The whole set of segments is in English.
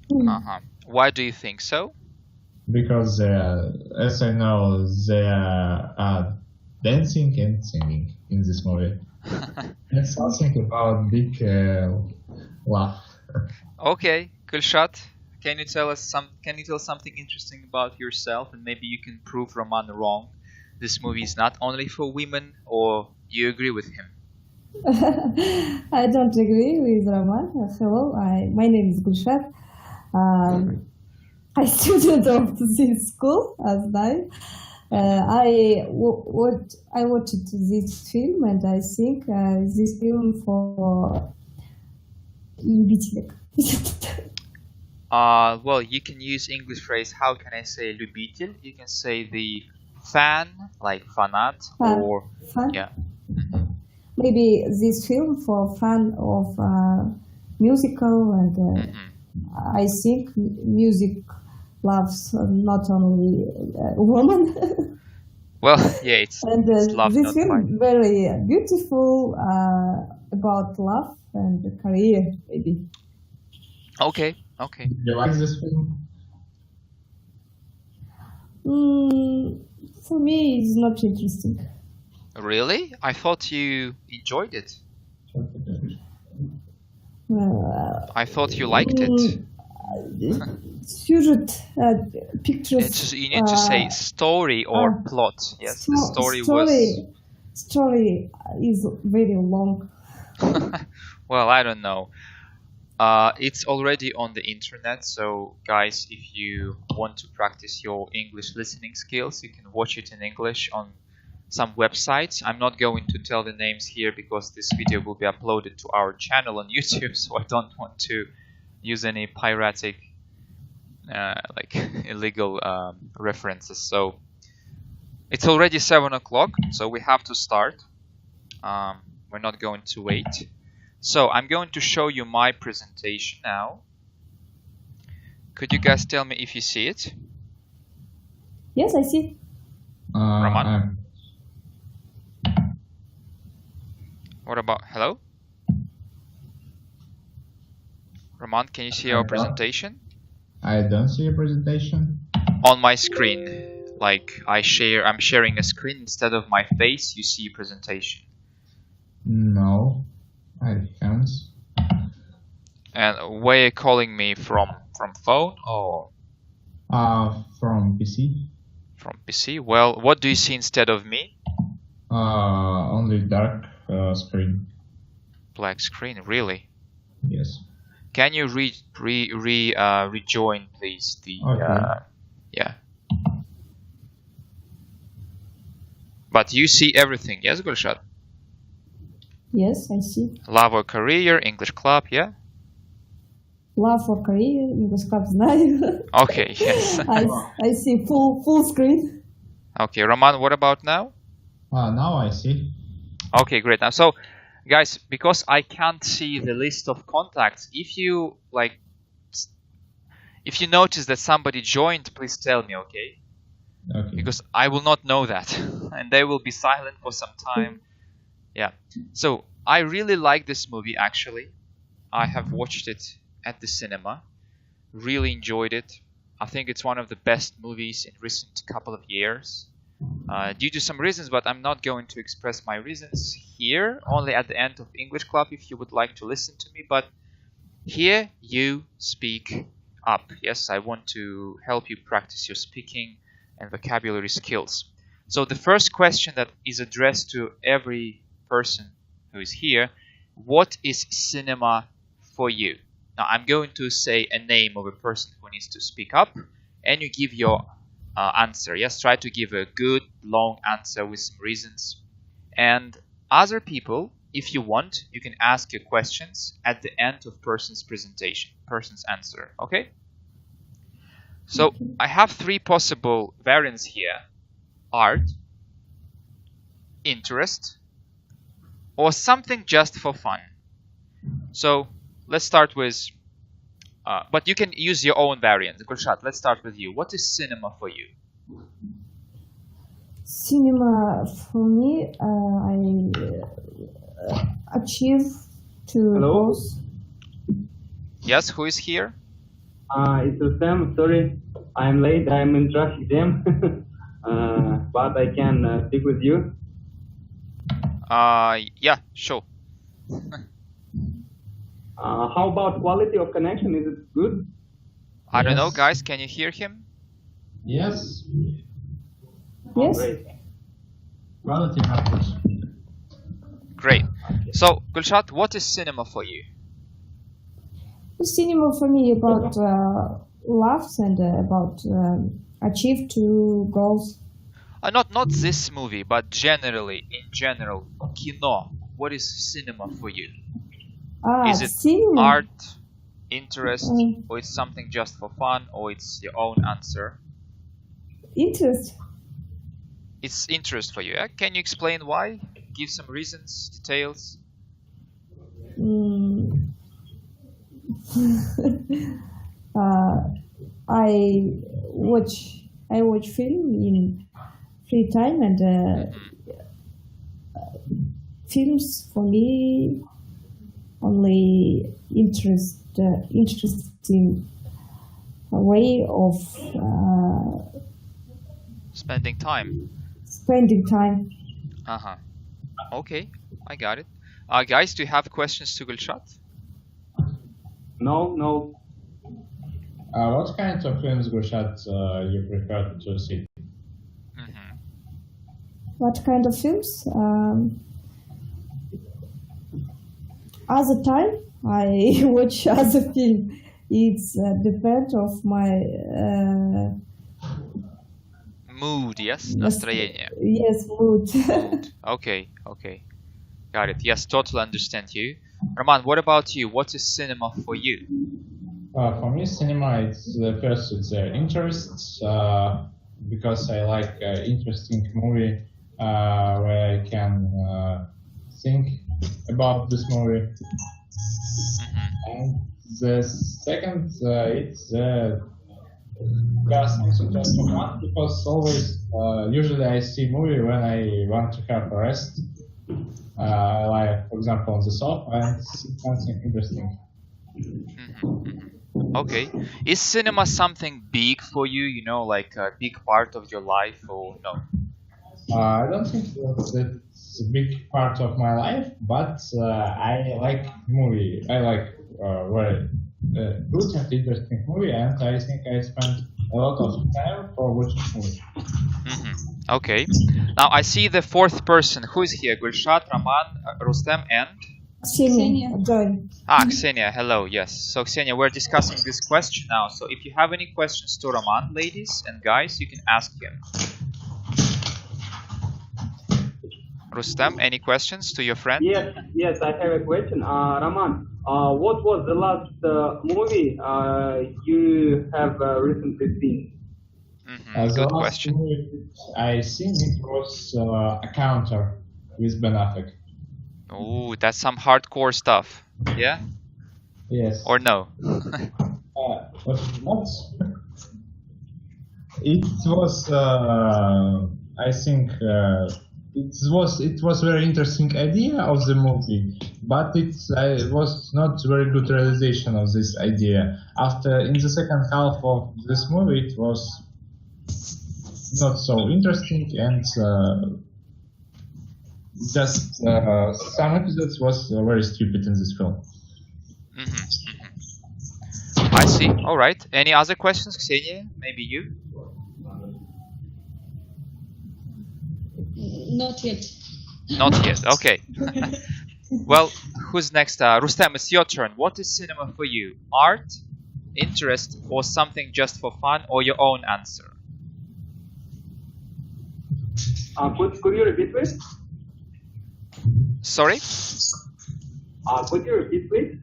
Why do you think so? Because as I know, they are dancing and singing in this movie. It's something about big laugh. Okay, Gulshat, can you tell us can you tell something interesting about yourself, and maybe you can prove Roman wrong? This movie is not only for women, or you agree with him? I don't agree with Roman. Hello, my name is Gulshat. I student of this school as I. I watched this film and I think this film for любителей. Well, you can use English phrase. How can I say любитель? You can say the fan, like fanat, or Fan. yeah. Maybe this film for fan of musical and I think music loves not only woman. Well, yeah, it's love, this not film fight. very beautiful about love and career, maybe. Okay. Do you like this film? For me, it's not interesting. Really? I thought you enjoyed it. I thought you liked it. Sujet, pictures. You need to say story or plot. Yes, the story was. Story is very long. Well, I don't know. It's already on the internet, so guys, if you want to practice your English listening skills, you can watch it in English on some websites. I'm not going to tell the names here because this video will be uploaded to our channel on YouTube, so I don't want to use any piratic, like illegal references. So it's already 7 o'clock, so we have to start. We're not going to wait. So I'm going to show you my presentation now. Could you guys tell me if you see it? Yes, I see. Roman? What about, hello? Roman, can you see our presentation? I don't see a presentation. On my screen, like I'm sharing a screen instead of my face, you see presentation. No, I can't. And where are you calling me from phone or? From PC. From PC? Well, what do you see instead of me? Only dark screen. Black screen, really? Yes. Can you rejoin, please? The okay. Yeah. But you see everything, yes, Gulshat? Yes, I see. Love or career, English club, yeah? Love or career, English club, знаю. Okay, yes. I see full screen. Okay, Roman, what about now? Now I see. Okay, great. Now, so, guys, because I can't see the list of contacts, if you notice that somebody joined, please tell me, okay? Okay. Because I will not know that, and they will be silent for some time. Yeah. So I really like this movie. Actually, I have watched it at the cinema. Really enjoyed it. I think it's one of the best movies in recent couple of years. Due to some reasons, but I'm not going to express my reasons here. Only at the end of English Club, if you would like to listen to me. But here you speak up. Yes, I want to help you practice your speaking and vocabulary skills. So the first question that is addressed to every person who is here: what is cinema for you? Now I'm going to say a name of a person who needs to speak up, and you give your answer. Yes, try to give a good long answer with some reasons. And other people, if you want, you can ask your questions at the end of person's presentation, person's answer. Okay? So I have 3 possible variants here: art, interest, or something just for fun. So let's start with, but you can use your own variant. Gulshat, let's start with you. What is cinema for you? Cinema for me, I achieve to Hello? both. Yes, who is here? It's Rustam. Sorry, I'm late. I'm in traffic jam, but I can speak with you. Yeah, sure. How about quality of connection? Is it good? I don't know, Yes. guys. Can you hear him? Yes. Yes. Great. Quality matters. Great. So, Gulshat, what is cinema for you? Cinema for me about laughs and about achieve two goals. Not this movie, but generally, in general, kino. What is cinema for you? Is it cinema. art, interest, Mm. or it's something just for fun, or it's your own answer? Interest. It's interest for you. Yeah? Can you explain why? Give some reasons, details. Mm. I watch film in free time and films for me only interesting way of Spending time. spending time. Uh-huh. Okay, I got it. Guys, do you have questions to Gulshat? No. What kind of films, Gulshat, you prefer to see? Mm-hmm. What kind of films? Other time I watch other film. It's depend of my Mood, yes? Настроение. yes mood. Mood. Okay. Got it. Yes, totally understand you. Roman, what about you? What is cinema for you? For me, cinema, it's first it's interest, because I like interesting movie where I can think about this movie. Mm-hmm. And the second, it's something just for fun, because always, usually I see movie when I want to have a rest, like for example on the sofa and see something interesting. Okay. Is cinema something big for you? You know, like a big part of your life, or no? I don't think that it's a big part of my life, but I like movie. I like very good and interesting movie, and I think I spend a lot of time for watching movie. Okay. Now I see the fourth person. Who is here? Gulshat, Roman, Rustem, and Ksenia, join. Ksenia. Hello. Yes. So Ksenia, we're discussing this question now. So if you have any questions to Roman, ladies and guys, you can ask him. Rustem, any questions to your friend? Yes, I have a question. Roman, what was the last movie you have recently seen? Good question. Movie I seen it was A Counter with Ben Affleck. Oh, that's some hardcore stuff. Yeah? Yes. Or no? What? It was, I think, it was very interesting idea of the movie, but it was not very good realization of this idea. After, in the second half of this movie, it was not so interesting, and just some episodes was very stupid in this film. I see. All right. Any other questions, Ksenia? Maybe you? Not yet. Not yet. Okay. Well, who's next? Rustem, it's your turn. What is cinema for you? Art, interest, or something just for fun, or your own answer? Could you repeat, please? Sorry? Could you repeat, please?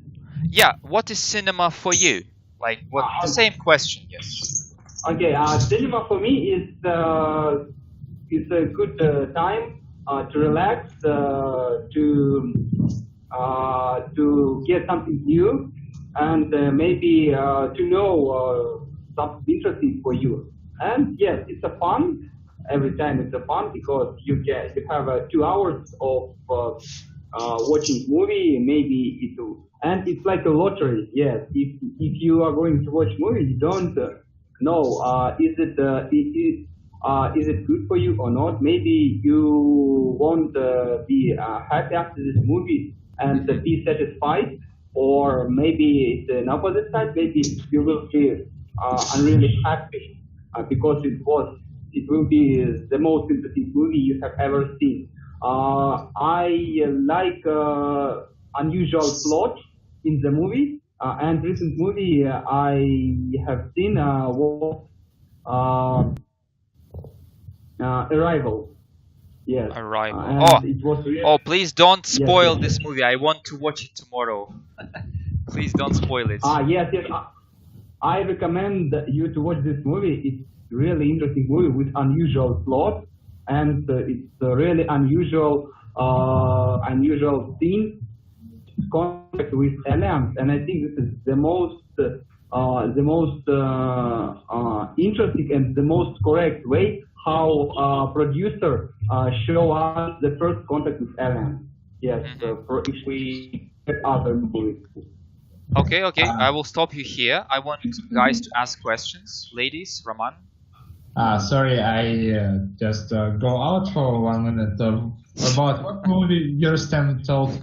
Yeah. What is cinema for you? Like what? The same question. Yes. Okay. Cinema for me is a good time to relax, to get something new, and maybe to know something interesting for you. And yes, it's a fun. Every time it's a fun because you have 2 hours of watching movie, maybe it will. And it's like a lottery. Yes, if you are going to watch movie, you don't know is it good for you or not. Maybe you won't be happy after this movie and be satisfied, or maybe it's an opposite side. Maybe you will be unreally happy because it will be the most interesting movie you have ever seen. I like unusual plot in the movie, and recent movie I have seen was Arrival. Yes. Arrival. And it was really, Oh, please don't yes, spoil yes. this movie. I want to watch it tomorrow. Please don't spoil it. Yes. I recommend you to watch this movie. It's really interesting movie with unusual plot, and it's a really unusual scene, contact with aliens, and I think this is the most interesting and the most correct way how producer show us the first contact with aliens. Yes, if we get other movies. Okay. I will stop you here. I want guys to ask questions. Ladies, Roman. Sorry, I just go out for 1 minute. About what movie Rustem told?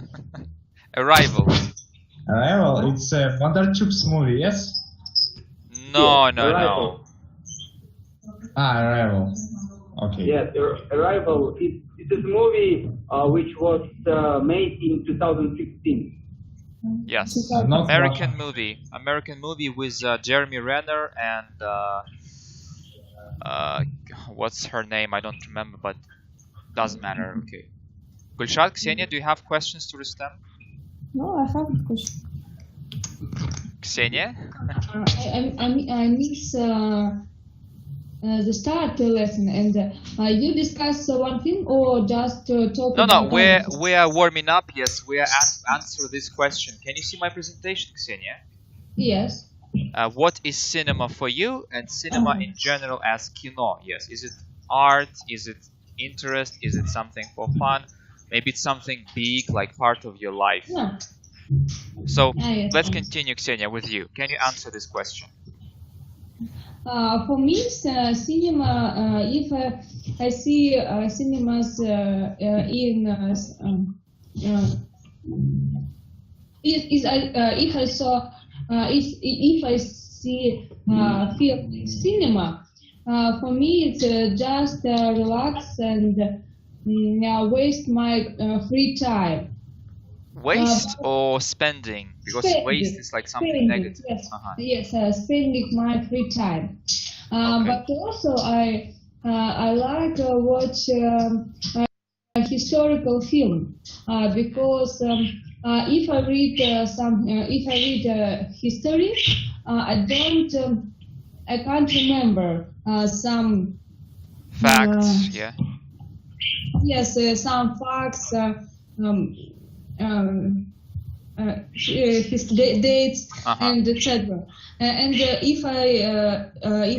Arrival. Arrival. It's a Bondarchuk's movie, yes? No. Arrival. Arrival. Okay. Yes, Arrival. It is a movie which was made in 2016. Yes. Not American Russia. movie with Jeremy Renner and what's her name? I don't remember, but doesn't matter. Okay. Gulshad, Ksenia, do you have questions to Rustem? No, I have a question. Ksenia? I miss the start lesson, and you discuss one thing or just talk No, about we are warming up. Yes, we are answer this question. Can you see my presentation, Ksenia? Yes. What is cinema for you, and cinema in general as kino? Yes, is it art? Is it interest? Is it something for fun? Maybe it's something big, like part of your life. No. So Yes. let's continue, Ksenia, with you. Can you answer this question? For me, cinema. If I see cinemas in if I saw if I see film in cinema, for me it's just relax and waste my free time. Waste or spending? Because Spending. waste is like something Spending, negative. Yes, Uh-huh. yes, spending my free time. Okay. But also I like watch a historical film because if I read history, I can't remember some Facts, yeah. yes some facts. His dates Uh-huh. and etc. And if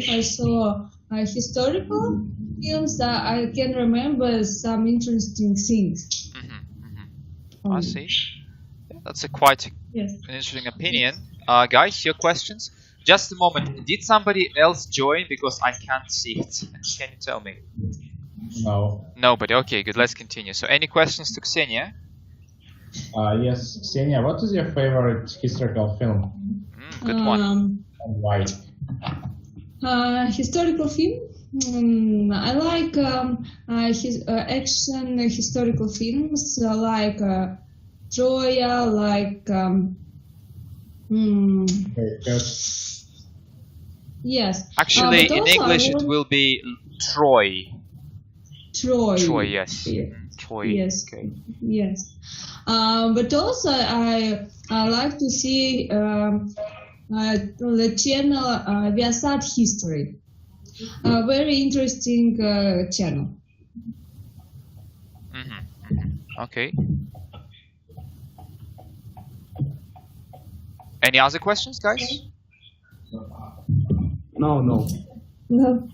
I saw historical films, I can remember some interesting things. I see. Yeah, that's a quite Yes. an interesting opinion. Guys, your questions? Just a moment. Did somebody else join? Because I can't see it. Can you tell me? No. Nobody. Okay, good. Let's continue. So, any questions to Ksenia? Yes, Ksenia, what is your favorite historical film Good one. and why? Historical film. I like action historical films like Troya, like Because yes. Actually, but in also I English, it want- will be Troy. Troy. Troy, yes. Yeah. Troy. Yes. Okay. Yes. But also I like to see the channel Viasat History. Very interesting channel. Okay. Any other questions, guys? No. No. No?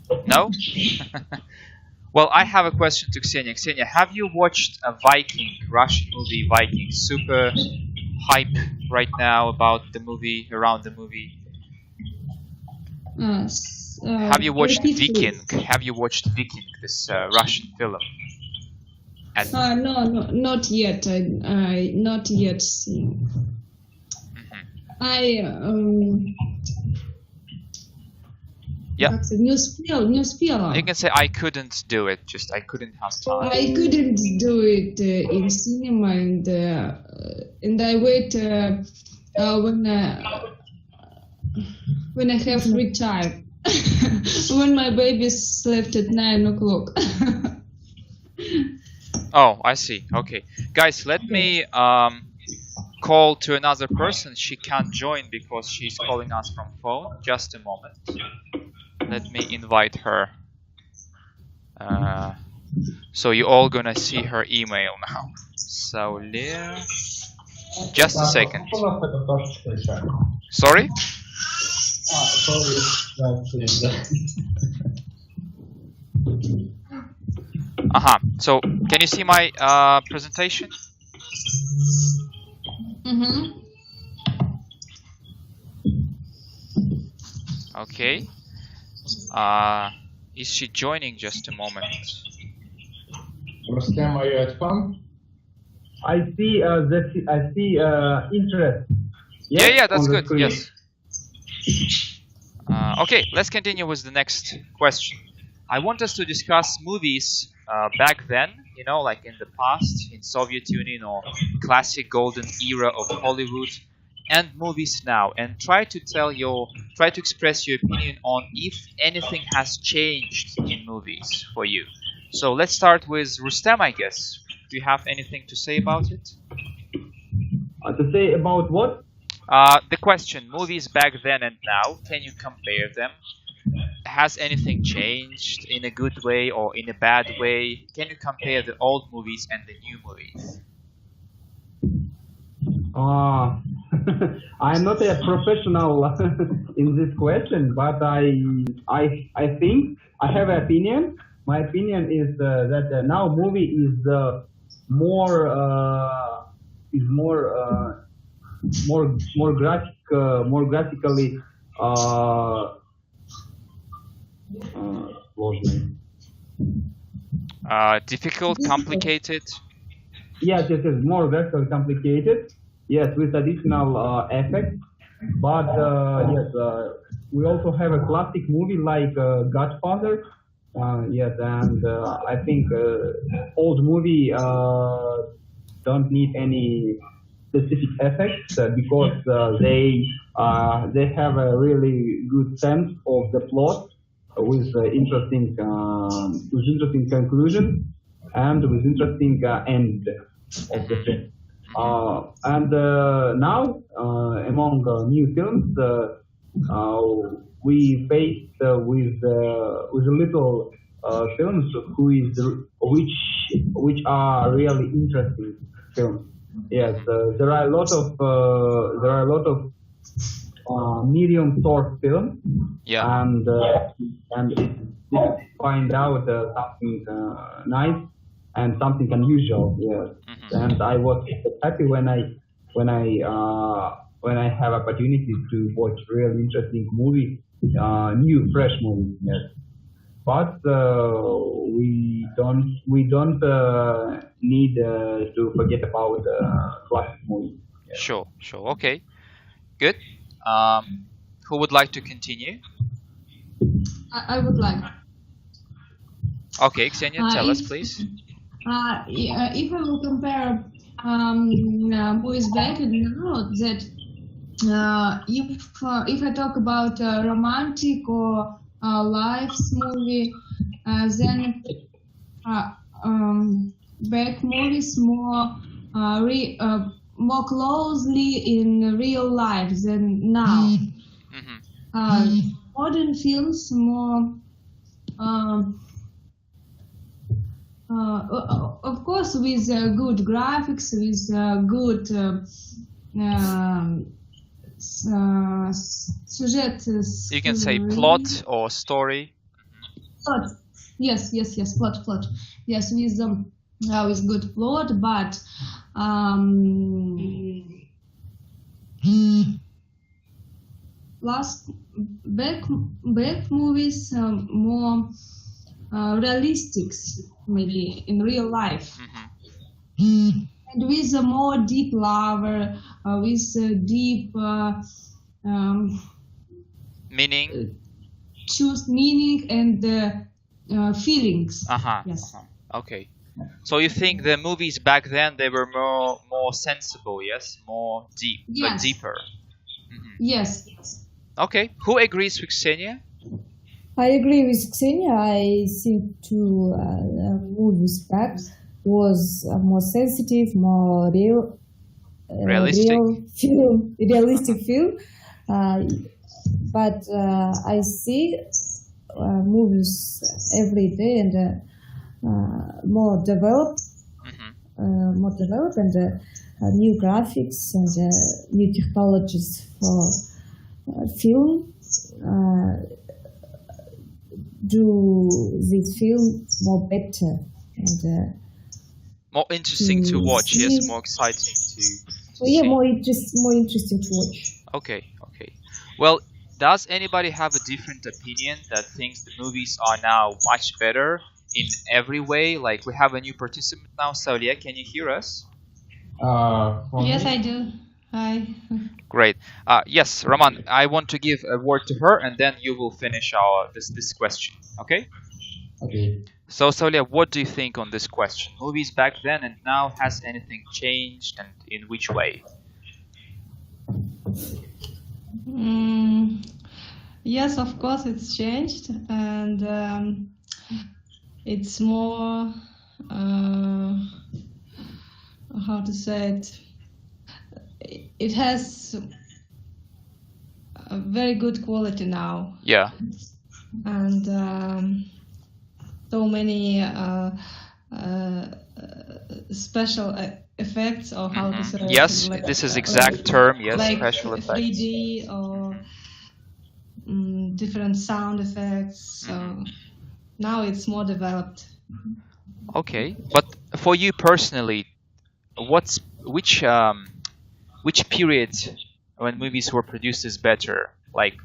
Well, I have a question to Ksenia. Ksenia, have you watched a Viking, Russian movie Viking? Super hype right now about the movie, around the movie. Have you watched repeat, Viking? please. Have you watched Viking, this Russian film? And, No, not yet. I not yet seen. Yeah. Как-то не успела. you can say I couldn't do it, just I couldn't have time. I couldn't do it in cinema, and I wait when I have free time. When my baby slept at 9 o'clock. Oh, I see. Okay. Guys, let me call to another person. She can't join because she's calling us from phone. Just a moment. Let me invite her. So you're all gonna see her email now. So Leah, just a second. Sorry? So can you see my presentation? Okay. Is she joining? Just a moment. Rustem, are you at home? I see interest. Yes, Yeah, that's on the good. screen. Yes. Okay, let's continue with the next question. I want us to discuss movies back then, you know, like in the past, in Soviet Union or classic golden era of Hollywood, and movies now, and try to express your opinion on if anything has changed in movies for you. So let's start with Rustem, I guess. Do you have anything to say about it? To say about what? The question, movies back then and now, can you compare them? Has anything changed in a good way or in a bad way? Can you compare the old movies and the new movies? I'm not a professional in this question, but I think I have an opinion. My opinion is that now movie is more graphically сложный. Difficult, complicated? Yes, more graphically complicated. Yes, with additional effects. But yes, we also have a classic movie like Godfather. Yes, and I think old movie don't need any specific effects because they have a really good sense of the plot with interesting conclusion and with interesting end of the film. And now among new films, we faced with a little films which are really interesting films. Yes, there are a lot of medium source films. Yeah. And it find out something nice and something unusual. Yes. And I was happy when I have opportunity to watch really interesting movie, new fresh movie. Yes. But we don't need to forget about classic movies. Yeah. Sure. Okay, good. Who would like to continue? I would like. Okay, Ksenia, tell us, please. If I will compare movies back and now, that if I talk about romantic or lives movie, then back movies more closely in real life than now. Modern films more. Of course, with good graphics, with good You can say plot or story. Yes, plot. Yes, with good plot, but last back movies more realistic, maybe in real life, and with a more deep love, with deep Meaning? choose meaning and feelings. Yes. Okay. So you think the movies back then, they were more sensible, yes? More deep, but Yes. deeper. Yes. Okay. Who agrees with Ksenia? I agree with Xenia. I think two movies back was more sensitive, more Realistic. realistic film. But I see movies every day and more developed and new graphics and new technologies for film do this film more better and More interesting to watch, yes? see- More exciting to yeah, see. more interesting to watch. Okay. Well, does anybody have a different opinion that thinks the movies are now much better in every way? Like, we have a new participant now, Saulia. Can you hear us? For Yes, me, I do. Hi. Great. Yes, Roman, I want to give a word to her, and then you will finish our this question. Okay? okay. So, Saulia, what do you think on this question? Movies back then and now, has anything changed, and in which way? Yes, of course, it's changed, and it's more. How to say it? It has a very good quality now, Yeah. and so many special effects, or how to say it, Yes, like, this is exact term. Yes, like special effects. 3D or different sound effects. So now it's more developed. Okay, but for you personally, which period when movies were produced is better? Like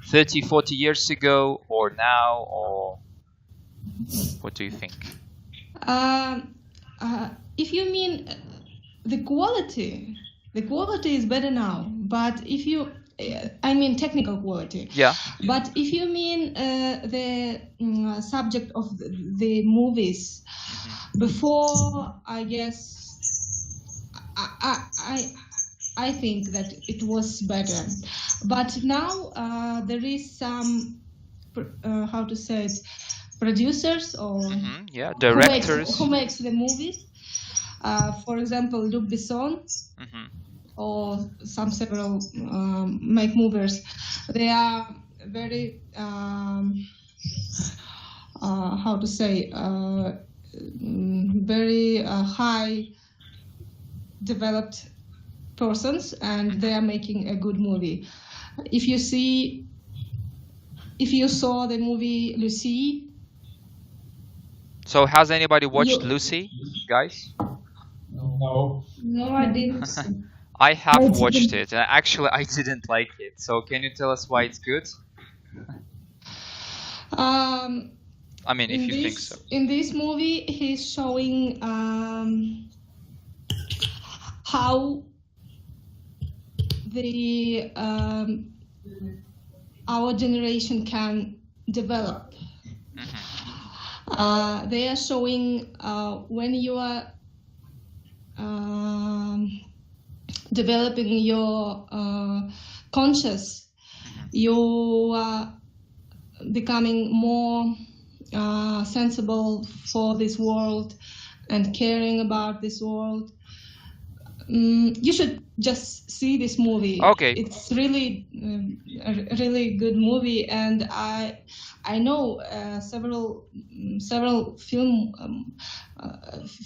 30, 40 years ago, or now, or what do you think? If you mean the quality is better now. But if you, I mean technical quality. Yeah. But if you mean the subject of the movies, before, I guess, I think that it was better. But now there is some, how to say it, producers or Yeah, who directors. makes the movies. For example, Luc Besson or some several make movies. They are very how to say very high developed persons, and they are making a good movie. If you saw the movie Lucy. So has anybody watched Lucy, guys? No. No, I didn't. I have I watched didn't. it. Actually, I didn't like it. So can you tell us why it's good? I mean, if you think so. In this movie, he's showing how the our generation can develop. They are showing when you are developing your conscious, you are becoming more sensible for this world and caring about this world. You should just see this movie. Okay. It's really a really good movie, and I know several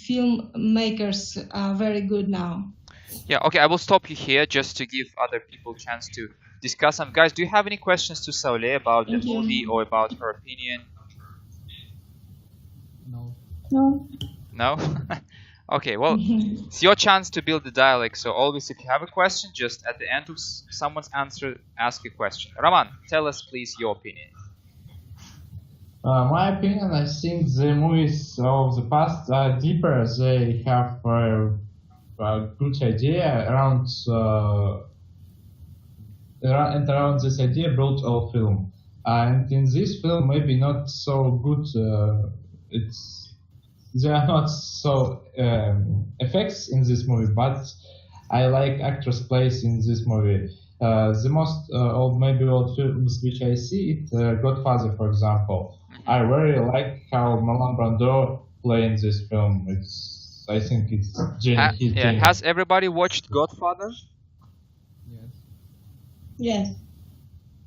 filmmakers are very good now. Yeah, okay, I will stop you here just to give other people a chance to discuss. Guys, do you have any questions to Saule about the Thank you. movie or about her opinion? No. No. No? Okay, well, it's your chance to build the dialogue. So always, if you have a question, just at the end of someone's answer, ask a question. Roman, tell us please your opinion. My opinion, I think the movies of the past are deeper. They have a good idea around this idea built all film. And in this film, maybe not so good. There are not so effects in this movie, but I like actors' plays in this movie. The most old films which I see it, Godfather, for example. I very like how Marlon Brando play in this film. I think it's genius. Has everybody watched Godfather? Yes. Yes.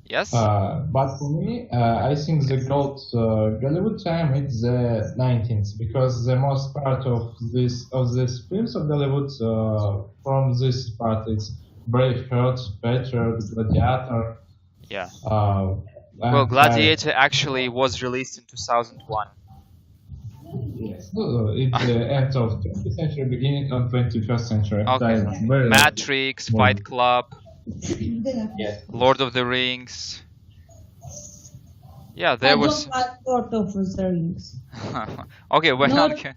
Yes. But for me, I think the gold Hollywood time is the 19th, because the most part of these films of Hollywood from this part is Braveheart, Patriot, Gladiator. Yeah. Well, Gladiator actually was released in 2001. Yes. It's the end of 20th century, beginning of 21st century. Okay. Matrix, Fight Club, Yes. Lord of the Rings. Yeah, I there was. don't like Lord of the Rings. Okay, well, Not- okay.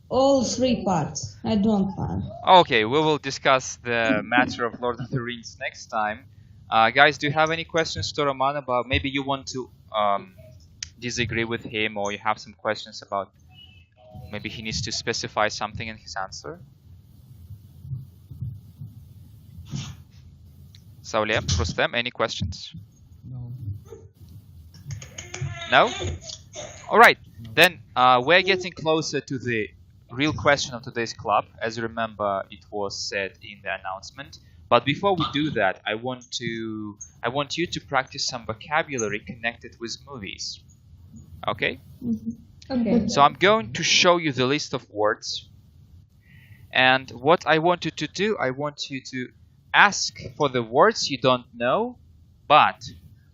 All three parts. I don't like. Okay, we will discuss the matter of Lord of the Rings next time. Guys, do you have any questions to Roman about? Maybe you want to disagree with him, or you have some questions about. Maybe he needs to specify something in his answer. Saulem, Rustem, any questions? No. No? Alright, then we're getting closer to the real question of today's club. As you remember, it was said in the announcement. But before we do that, I want you to practice some vocabulary connected with movies. Okay? Okay. So I'm going to show you the list of words. And what I want you to do, I want you to ask for the words you don't know, but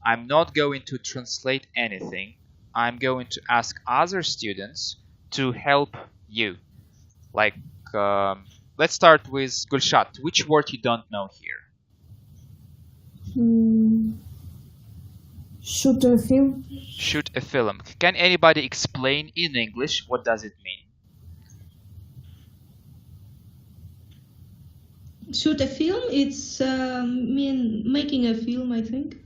I'm not going to translate anything. I'm going to ask other students to help you. Like, let's start with Gulshat. Which word you don't know here? Shoot a film. Shoot a film. Can anybody explain in English what does it mean? Shoot a film, it's mean making a film, I think.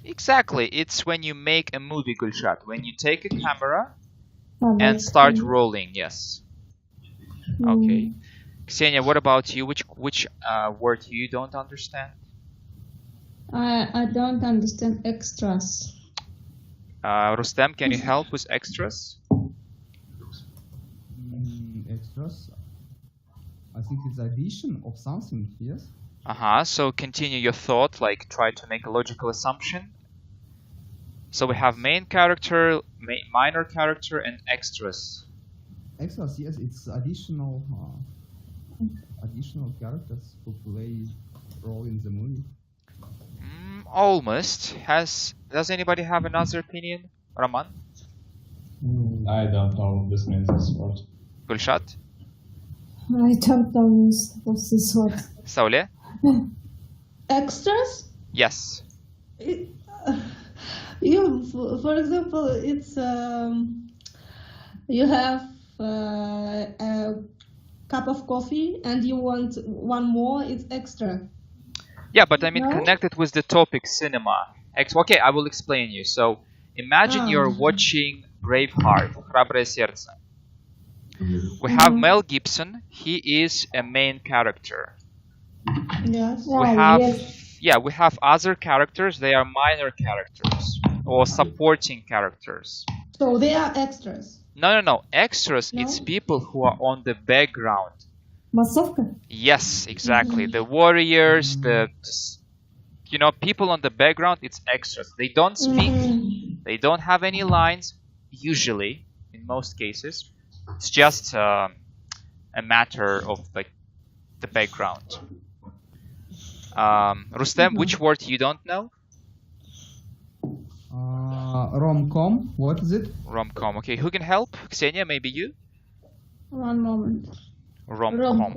Exactly. It's when you make a movie, Gulshat. When you take a camera and start rolling. Yes. Okay. Ksenia, what about you? Which word you don't understand? I don't understand extras. Rustem, can you help with extras? Extras. I think it's addition of something. Yes. So continue your thought, like try to make a logical assumption. So we have main character, minor character, and extras. Extras. Yes, it's additional characters who play role in the movie. Almost. Does anybody have another opinion? Roman? I don't know this means this word. Gulshat? I don't know what's this word. Saule? Extras? Yes. For example, it's you have a cup of coffee and you want one more, it's extra. Yeah, but I mean No? connected with the topic cinema. Okay, I will explain you. So imagine you're watching Braveheart, Храброе сердце. We have Mel Gibson. He is a main character. Yes. We have other characters. They are minor characters or supporting characters. So they are extras. No. Extras. No? It's people who are on the background. Массовка? Yes, exactly. The warriors, people on the background. It's extras. They don't speak. They don't have any lines. Usually, in most cases, it's just a matter of like the background. Rustem, which word you don't know? Rom-com. What is it? Rom-com. Okay, who can help? Ksenia, maybe you? One moment. Rom-com.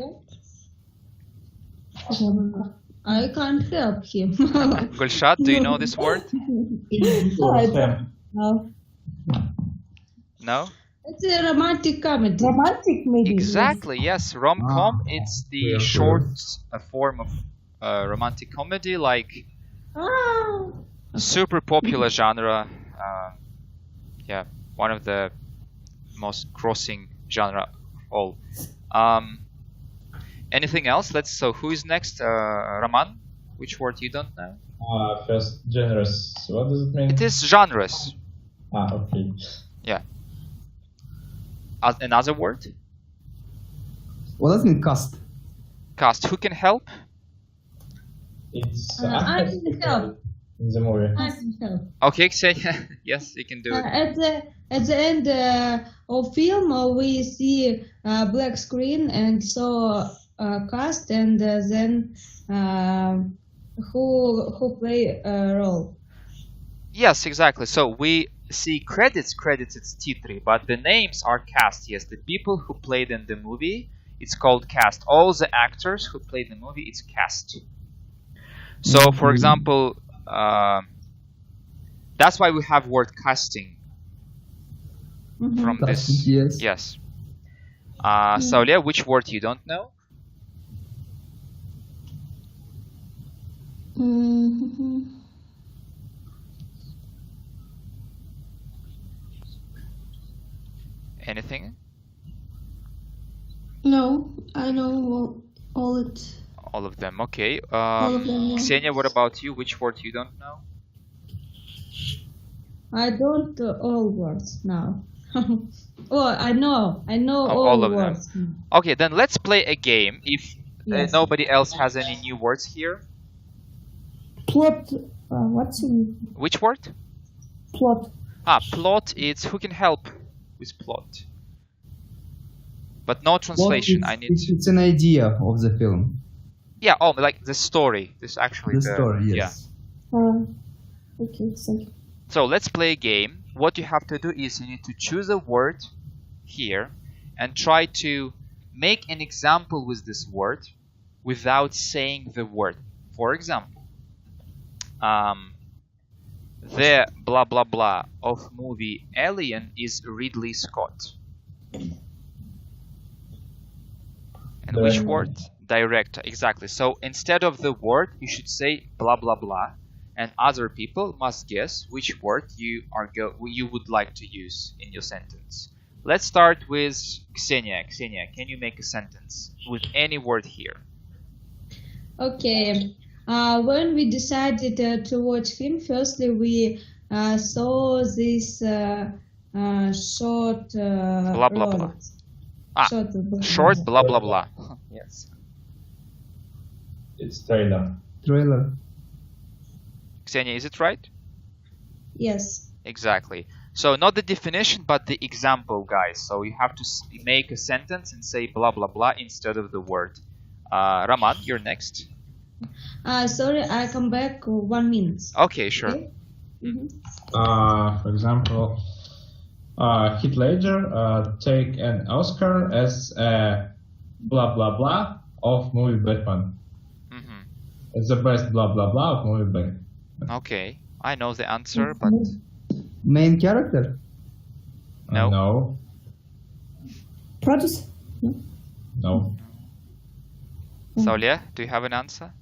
I can't help him. Gulshat, do you know this word? I don't know. No? It's a romantic comedy. Romantic, maybe. Exactly, yes. Rom-com, it's the short form of romantic comedy, like Ah, super popular genre. Yeah, one of the most crossing genre of all. Anything else? So who is next? Raman? Which word you don't know? First, generous. What does it mean? It is genres. Okay. Yeah. Another word? What does it mean? Cast. Cast. Who can help? It's I can help. in the movie. I can help. Okay, Ksenia. Yes, you can do it. At the end of film, we see black screen and so cast and then who play a role. Yes, exactly. So we see credits, it's titri, but the names are cast. Yes, the people who played in the movie, it's called cast. All the actors who played in the movie, it's cast. So, for example, that's why we have word casting from this. Yes. Yes. Saulia, which word you don't know? Anything? No, I know all it. All of them. Okay. All of them, yeah. Ksenia, what about you? Which word you don't know? I don't all words now. Oh, I know all all of them. words. Okay, then let's play a game. If Yes. nobody else has any new words here. Plot. What's in Which word? plot? Plot. It's who can help with plot. But no translation. I need to. It's an idea of the film. Yeah. Oh, like the story. This actually The story, yes. Okay, thank you. So let's play a game. What you have to do is you need to choose a word here and try to make an example with this word without saying the word. For example, the blah blah blah of movie Alien is Ridley Scott. And which Director. word? Director, exactly. So instead of the word, you should say blah blah blah, and other people must guess which word you would like to use in your sentence. Let's start with Ksenia. Ksenia, can you make a sentence with any word here? Okay. When we decided to watch film, firstly we saw this short Blah, blah, blah. short, Short blah blah blah. Yes. It's trailer. Trailer. Ksenia, is it right? Yes. Exactly. So not the definition, but the example, guys. So you have to make a sentence and say blah blah blah instead of the word. Raman, you're next. Sorry, I come back 1 minute. Okay, sure. Okay. Mhm. For example, Heath Ledger take an Oscar as blah blah blah of movie Batman. Hmm. It's the best blah blah blah of movie Batman. Okay, I know the answer, but Main character. No. No. Produce. No. Saulia, do you have an answer?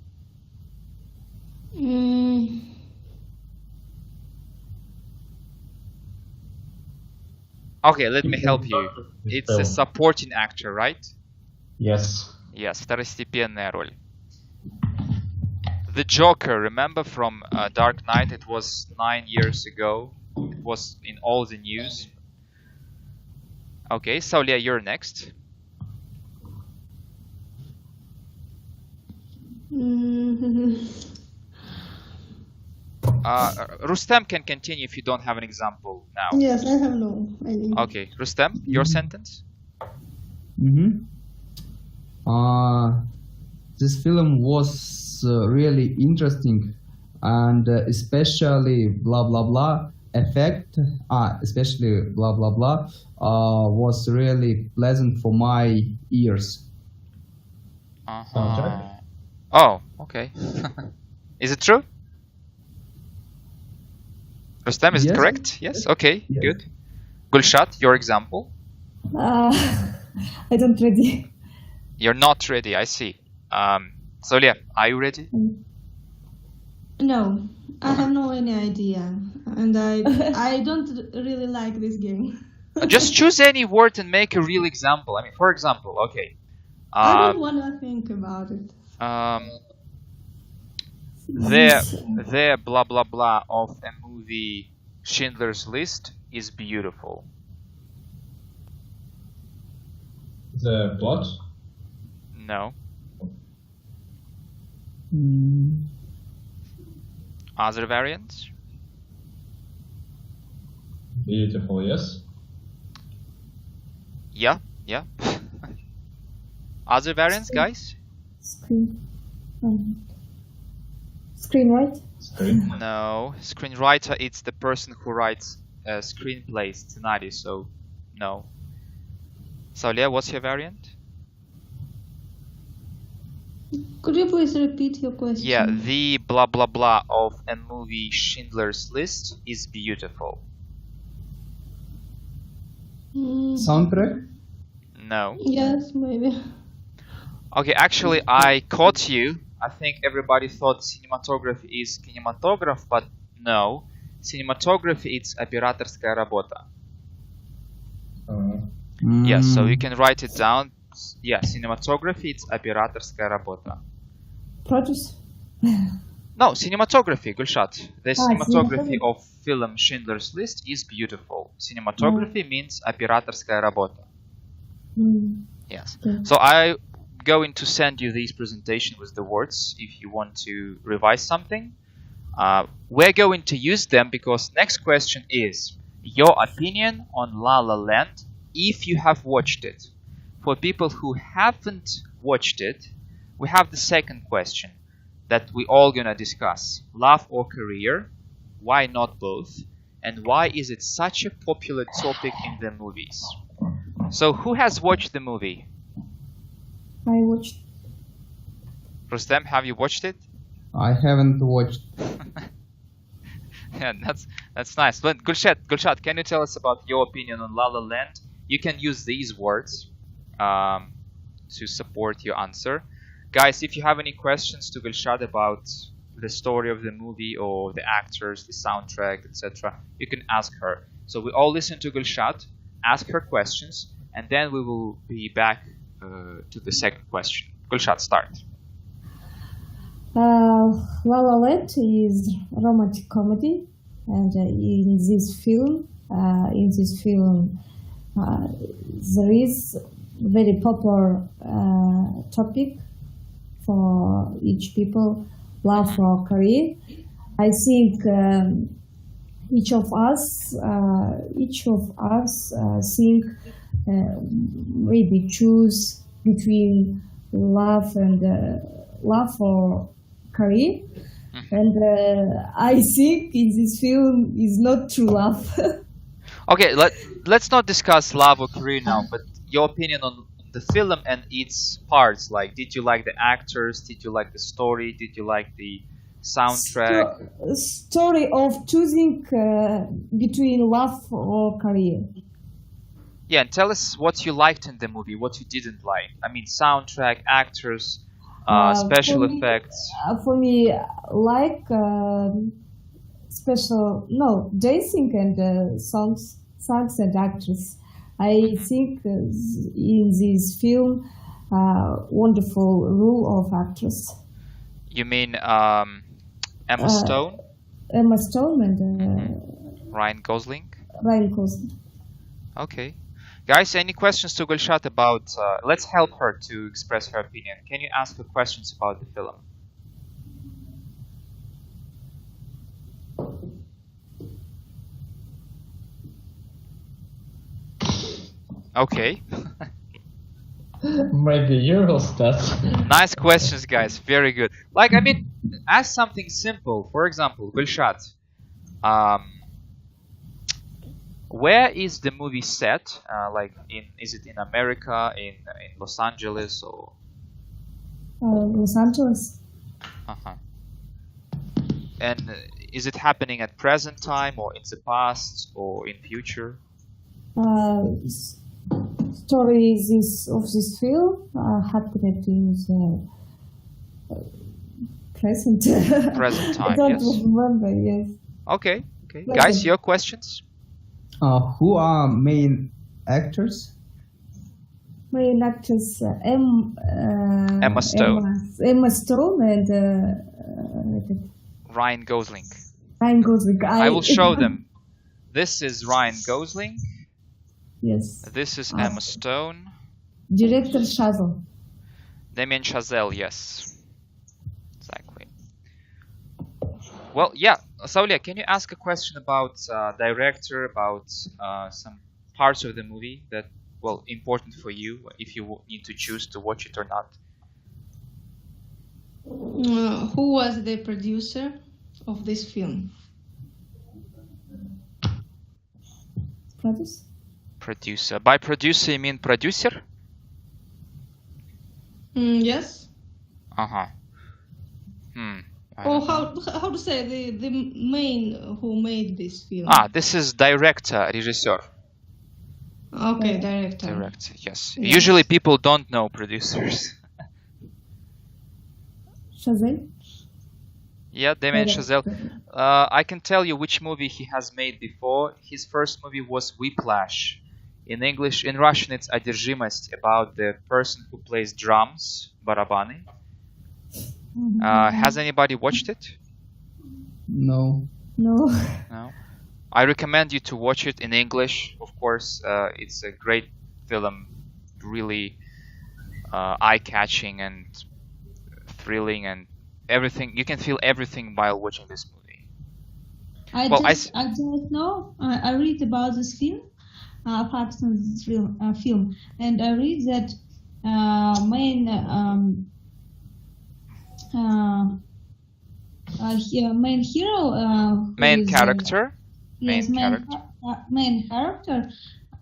Okay, let me help you. It's a supporting actor, right? Yes. Yes, второстепенная роль. The Joker, remember from Dark Knight? It was 9 years ago. It was in all the news. Okay, Saulia, you're next. Rustem can continue if you don't have an example now. Yes, I have no idea. Okay, Rustem, your sentence? This film was really interesting, and especially blah blah blah effect, especially blah blah blah, was really pleasant for my ears. Uh-huh. Oh, okay. Is it true? Rustam, is it Yes. correct? Yes. Okay. Yes. Good. Gulshat, your example. I don't ready. You're not ready. I see. Solia, are you ready? No, I have no any idea, and I don't really like this game. Just choose any word and make a real example. I mean, for example, okay. I don't want to think about it. The blah blah blah of a movie Schindler's List is beautiful. The plot? No. Mm, Other variants? Beautiful, yes. Yeah, yeah. Other variants, guys? Screenwrite? Screen. No. Screenwriter, it's the person who writes screenplays, scenario, so no. Solia, what's your variant? Could you please repeat your question? Yeah, the blah blah blah of a movie Schindler's List is beautiful. soundtrack? No. Yes, maybe. Okay, actually, I caught you. I think everybody thought cinematography is kinematograph, but no. Cinematography, it's операторская работа. Yes, so you can write it down. Yeah, cinematography, it's операторская работа. Produce? No, cinematography, Gulshat. The cinematography cinematography. of film Schindler's List is beautiful. Cinematography means операторская работа. Yes. Okay. So I'm going to send you this presentation with the words if you want to revise something. We're going to use them because next question is your opinion on La La Land if you have watched it. For people who haven't watched it, we have the second question that we all gonna discuss. Love or career? Why not both? And why is it such a popular topic in the movies? So who has watched the movie? I watched. Rustem, have you watched it? I haven't watched. Yeah, that's nice. But Gulshat, can you tell us about your opinion on La La Land? You can use these words to support your answer. Guys, if you have any questions to Gulshat about the story of the movie or the actors, the soundtrack, etc., you can ask her. So we all listen to Gulshat, ask her questions, and then we will be back to the second question. Gulshat, start. La La Land is romantic comedy, and in this film, there is very popular topic for each people, love for career. I think each of us think maybe choose between love and love for career, and I think in this film is not true love. Okay, let's not discuss love or career now, but your opinion on the film and its parts. Like, did you like the actors? Did you like the story? Did you like the soundtrack? Story of choosing between love or career. Yeah, and tell us what you liked in the movie, what you didn't like. I mean, soundtrack, actors, special for me- effects. For me, like dancing and songs and actors. I think in this film, wonderful role of actress. You mean Emma Stone, Emma Stone and Ryan Gosling? Ryan Gosling. Okay. Guys, any questions to Gulshat about... let's help her to express her opinion. Can you ask her questions about the film? Okay. Maybe you will start. Nice questions, guys. Very good. Like, I mean, ask something simple. For example, Gulshat, Where is the movie set? Like, is it in America, in Los Angeles, or? Los Angeles. Uh-huh. And is it happening at present time, or in the past, or in future? Story of this film happened in the present. Present time, I don't yes. remember. Yes. Okay. Present. Guys, your questions? Who are main actors? Main actress Emma Stone. Emma Stone and Ryan Gosling. Ryan Gosling. I will show them. This is Ryan Gosling. Yes. This is Emma Stone. Director Chazelle. Damien Chazelle, yes. Exactly. Well, yeah. Saulia, can you ask a question about director, about some parts of the movie that, well, important for you, if you need to choose to watch it or not? Who was the producer of this film? Producer. By producer, you mean producer? Yes. Uh-huh. Or how to say the main who made this film? This is director, regisseur. Okay, director. Director, yes. Usually people don't know producers. Chazelle? Yeah, Damien Chazelle. I can tell you which movie he has made before. His first movie was Whiplash. In English, in Russian, it's Одержимость, about the person who plays drums, барабаны. Has anybody watched it? No. No. No. I recommend you to watch it in English. Of course, it's a great film, really eye-catching and thrilling, and everything. You can feel everything while watching this movie. I don't know. I read about this film, facts on this film, and I read that main hero. Main character. Yes, main character.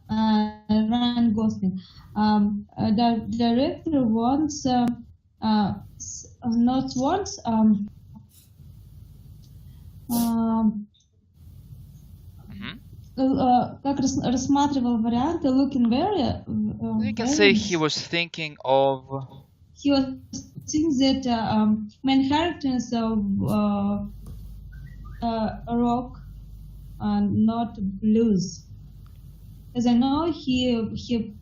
Ryan Gosling. The director wants not once. Как рассматривал варианты, looking very. You can say he was thinking of. He was thinking that main characters of rock and not blues. As I know, he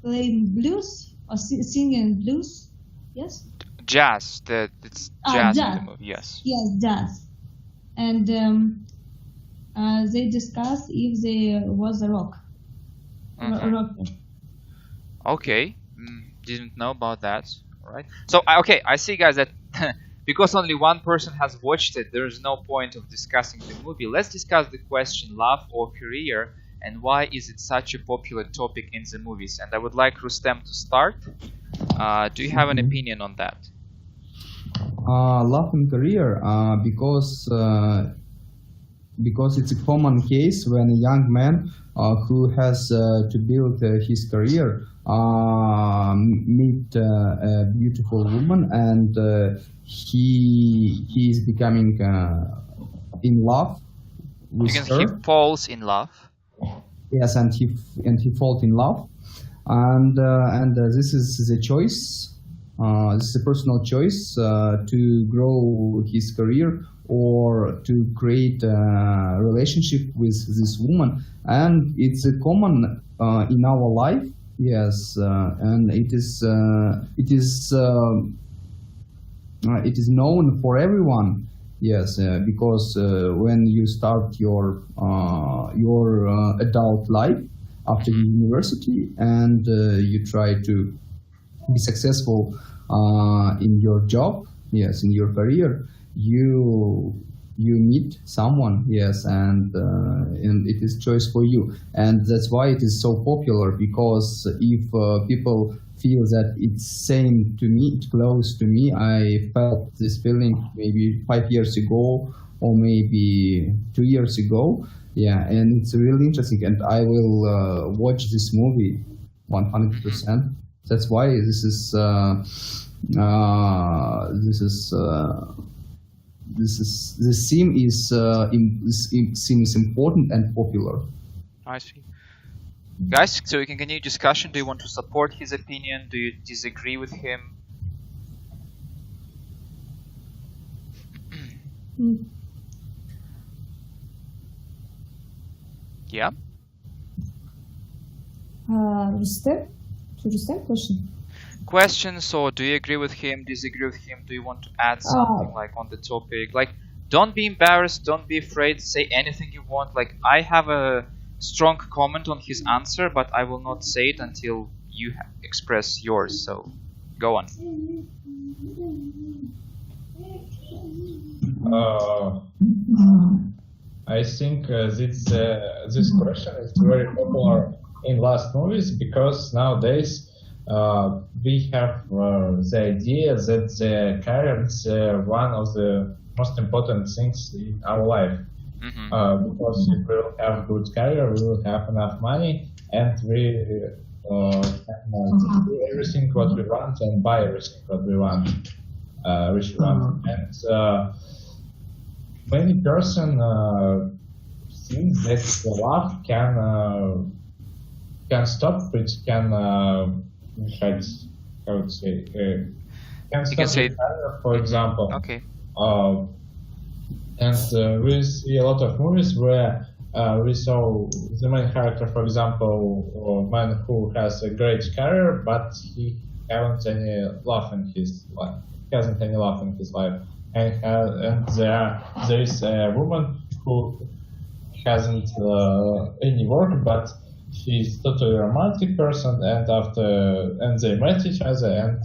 played blues or singing blues. Yes. Jazz. It's jazz in the movie. Yes. Yes, jazz. And they discussed if there was a rock. Rocker. Okay. Didn't know about that. All right. So okay, I see, guys, that because only one person has watched it, there is no point of discussing the movie. Let's discuss the question, love or career, and why is it such a popular topic in the movies. And I would like Rustem to start. Do you have an opinion on that? Love and career, because it's a common case when a young man who has to build his career meet a beautiful woman, and he is becoming in love with her. He falls in love. Yes, and he falls in love, and this is a choice. This is a personal choice to grow his career or to create a relationship with this woman, and it's a common in our life. Yes, and it is known for everyone. Yes, because when you start your adult life after the university, and you try to be successful in your job, yes, in your career, you meet someone, yes, and it is choice for you, and that's why it is so popular. Because if people feel that it's same to me, it's close to me. I felt this feeling maybe 5 years ago or maybe 2 years ago. Yeah, and it's really interesting, and I will watch this movie 100%. That's why this theme is important and popular. I see. Guys, so we can continue discussion. Do you want to support his opinion? Do you disagree with him? Yeah. Rustem? To Rustem question? Questions, or do you agree with him, disagree with him? Do you want to add something like on the topic? Like, don't be embarrassed, don't be afraid, say anything you want. Like, I have a strong comment on his answer, but I will not say it until you express yours. So, go on. I think this question is very popular in last movies because nowadays we have the idea that the career is one of the most important things in our life. Because if we will have good career, we will have enough money, and we can do everything what we want and buy everything what we want, which we want. And many person think that the love can stop it, can how to say can stop say career, for example. Okay. And we see a lot of movies where we saw the main character, for example, a man who has a great career, but he hasn't any love in his life. And there is a woman who hasn't any work, but she's totally romantic person, and they met each other, and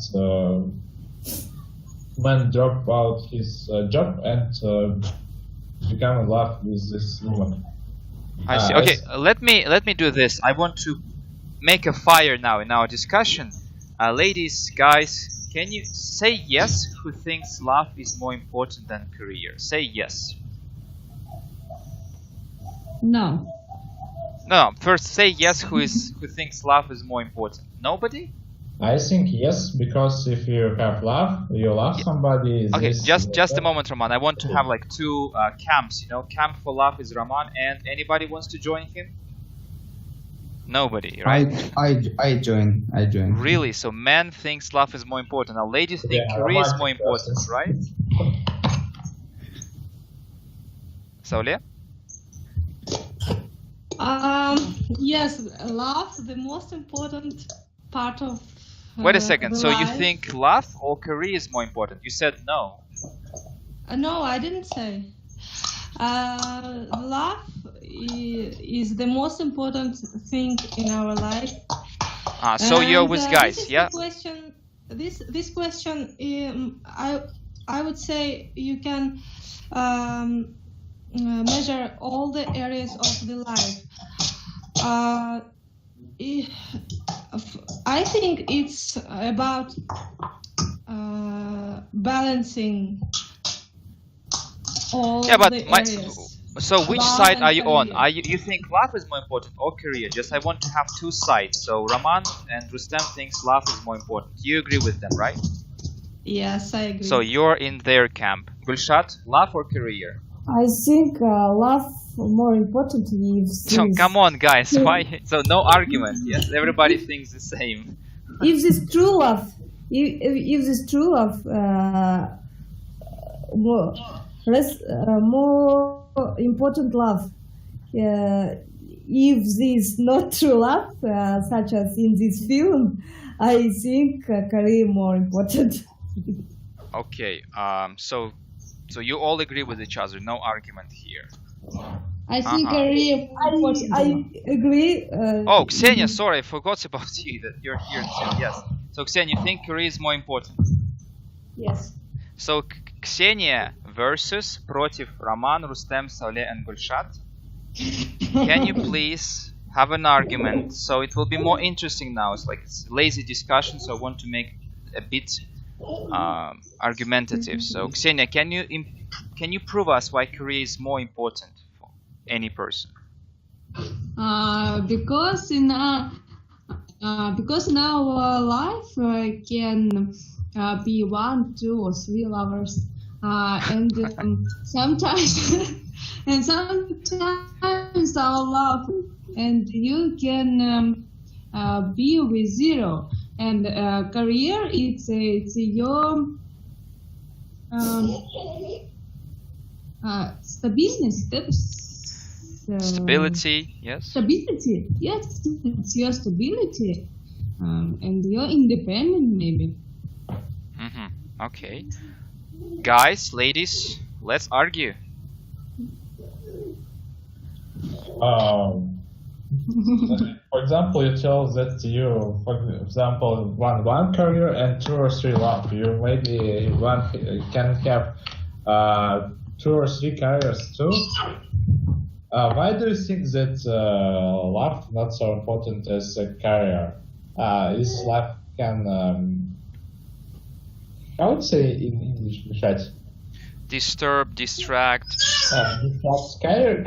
man dropped out his job and become in love with this woman. I see. Okay, let me do this. I want to make a fire now in our discussion. Ladies, guys, can you say yes who thinks love is more important than career? Say yes. No. No, first say yes who thinks love is more important. Nobody? I think yes, because if you have love, you love somebody. Okay, just a moment, Roman. I want to have like two camps. You know, camp for love is Roman, and anybody wants to join him? Nobody, right? I join. Really? So man thinks love is more important. Now ladies think career is more important, right? Saule? Yes, love the most important part of. Wait a second. So you life. think love or career is more important? You said no. No, I didn't say. Love is the most important thing in our life. So you're with guys, this is yeah? the question. This question, I would say you can measure all the areas of the life. I think it's about balancing all the areas. So which Love side and are you on? career. You think love is more important or career? Just I want to have two sides. So Roman and Rustem thinks love is more important. You agree with them, right? Yes, I agree. So you're in their camp. Gulshat, love or career? I think love more important if So come on, guys. Why? So no argument. Yes, everybody thinks the same. if this true love, if this true love more important love, if this not true love, such as in this film, I think career more important. Okay. So you all agree with each other. No argument here. I think career more important. I agree. Oh, Ksenia, sorry, I forgot about you that you're here too. Yes. So Ksenia, you think career is more important? Yes. So Ksenia versus против Roman, Rustem, Saule, and Gulshat. Can you please have an argument. So it will be more interesting now. It's like it's lazy discussion, so I want to make a bit argumentative. So Ksenia, can you prove us why career is more important for any person? Because in our life can be 1, 2, or 3 lovers, and sometimes our love, and you can be with 0. And career, it's your stability, yes. Stability, yes, it's your stability, and your independent maybe. Okay, guys, ladies, let's argue. For example, you tell that you, for example, want 1 career and 2 or 3 love. You maybe can have 2 or 3 careers too. Why do you think that love not so important as a career? Is love can I would say in English, мешать? Disturb, distract. Distract career.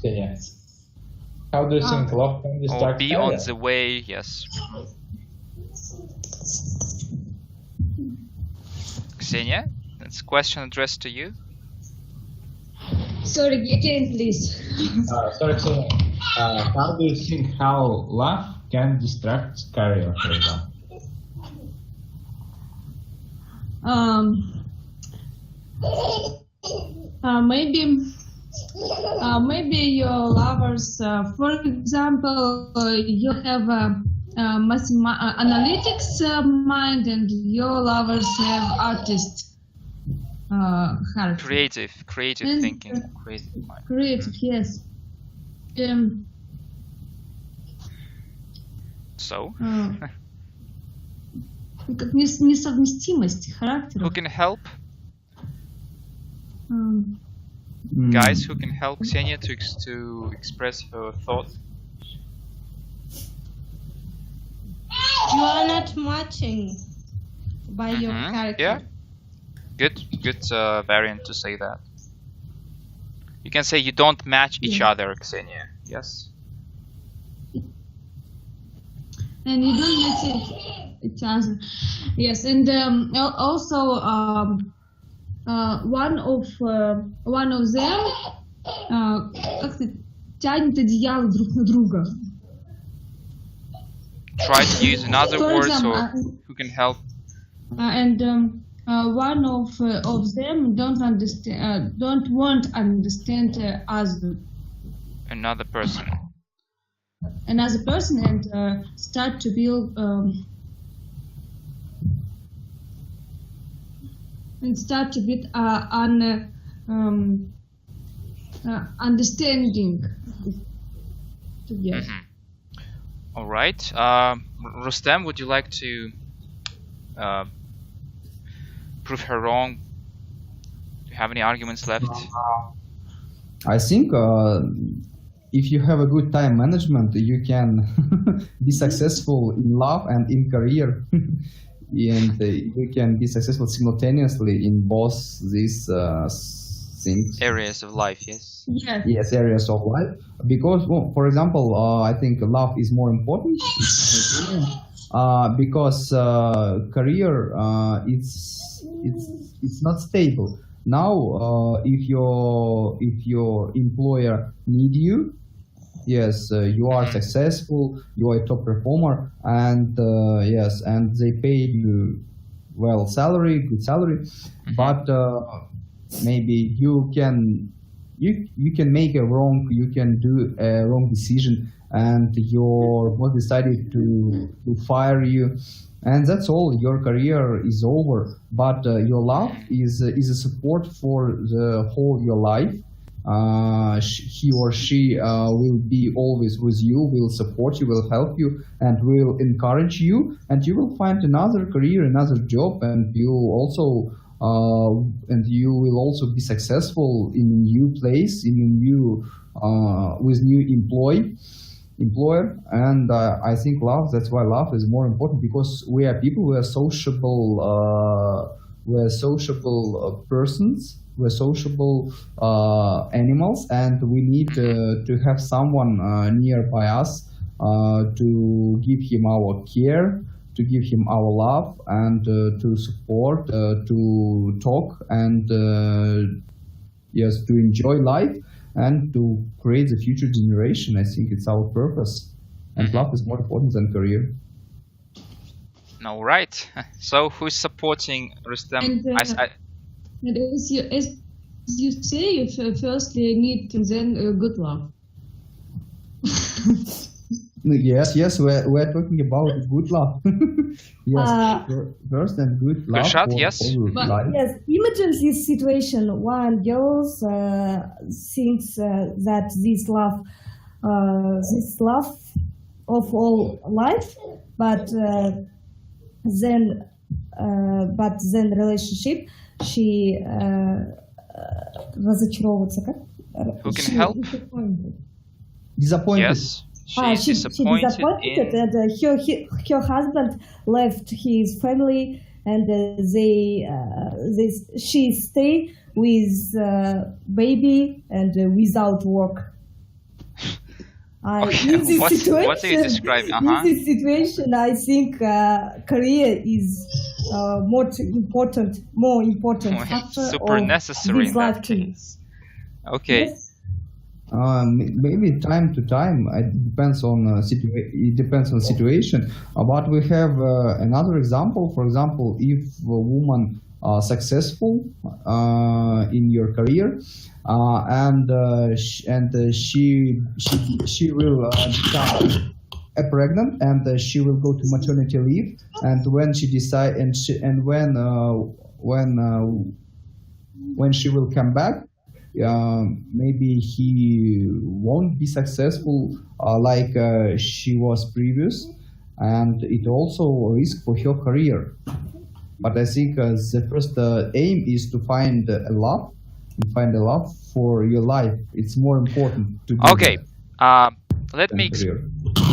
Yeah. How do you think love can distract Or be career? on the way, yes. Ksenia, that's a question addressed to you. Sorry, again, please. Sorry, Ksenia. How do you think how love can distract career, for example? Maybe your lovers, for example, you have analytics mind, and your lovers have artist heart. Creative And, thinking, creative mind. Creative, yes. So, Как несовместимость характера. who can help? Guys, who can help Ksenia to express her thought? You are not matching by your character. Yeah, good variant to say that. You can say you don't match each other, Ksenia. Yes. And you don't match each other. Yes, and also one of them как-то тянет одеяло друг на друга. Try to use another For word, example, so who can help? And one of them don't want understand Another person. another person, and start to build understanding together. All right. Rustem, would you like to prove her wrong? Do you have any arguments left? I think if you have a good time management, you can be successful in love and in career, and you can be successful simultaneously in both these things. Areas of life, yes. Yes, areas of life. Because, well, for example, I think love is more important. Because career it's not stable. Now, if your employer need you, yes, you are successful, you are a top performer, and yes, and they pay you good salary, but maybe you can make you can do a wrong decision, and your boss decided to fire you, and that's all. Your career is over. But your love is a support for the whole your life. He or she will be always with you, will support you, will help you, and will encourage you, and you will find another career, another job, and you will also be successful in a new place, in a new with new employer, and I think love. That's why love is more important, because we are people. We are sociable. We're sociable persons. We're sociable animals, and we need to have someone nearby us to give him our care, to give him our love, and to support, to talk, and yes, to enjoy life, and to create the future generation. I think it's our purpose, and love is more important than career. All right. So who's supporting Rustem? And, And as you say, you firstly need to then good love. Yes, we're talking about good love. Yes, first and good love. Gulshat, yes. Life. Yes, imagine this situation. One girl thinks that this love of all life, but then relationship, she разочаровывается, как? Who can help? Disappointed. Yes. She disappointed, and her husband left his family, and she stay with baby and without work. Okay. In this situation, what are you describing? In this situation, I think career is more important factor super of necessary this in that lifetime. case. Okay. Yes. Maybe time to time. It depends on situation. But we have another example. For example, if a woman successful in your career, and she will become pregnant, and she will go to maternity leave, and when she decide when she will come back, maybe he won't be successful like she was previous, and it also a risk for her career. But I think the first aim is to find a love for your life. It's more important to do Okay. that